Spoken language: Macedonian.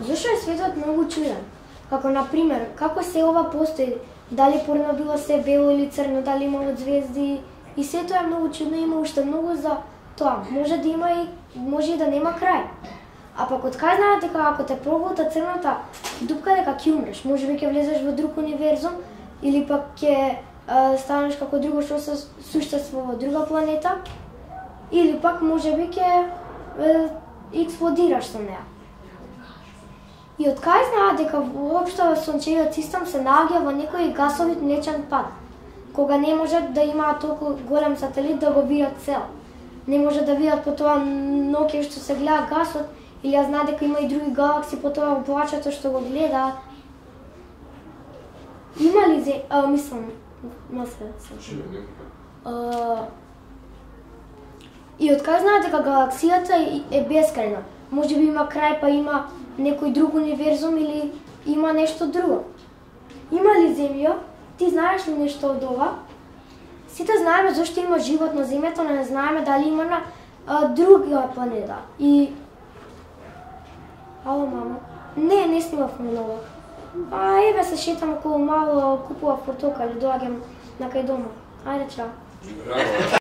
Зошто е светот многу чуден? Како, например, како се ова постои? Дали порано било се бело или црно, дали имало звезди? И се тоа е многу чудно, има уште многу за тоа. Може да има и може и да нема крај. А пак од кај знаат дека ако те проголта црната дупка дека ќе умреш, можеби ќе влезеш во друг универзум или пак ќе станеш како друго што се суштество во друга планета, или пак можеби ќе експлодираш со неа. И од кај знаат дека воопшто сончевиот систем се наоѓа во некој гасовит млечен пад, кога не можат да имаат толку голем сателит да го видат цел. Не може да видат по тоа ноќе што се гледа гасот, или ја знаат дека има и други галакси по тоа облачето што го гледаат. Има ли мислам, и од кај знаат дека галаксијата е бескрајна? Може би има крај, па има некој друг универзум или има нешто друго. Има ли земја? Ти знаеш ли нешто од ова? Сите знаеме зашто има живот на земјата, но не знаеме дали има на друга планета. И ало, мама? Не снимав многу. Еве се шетам околу мало, купував портокали, доаѓам на кај дома. Ајде, чао.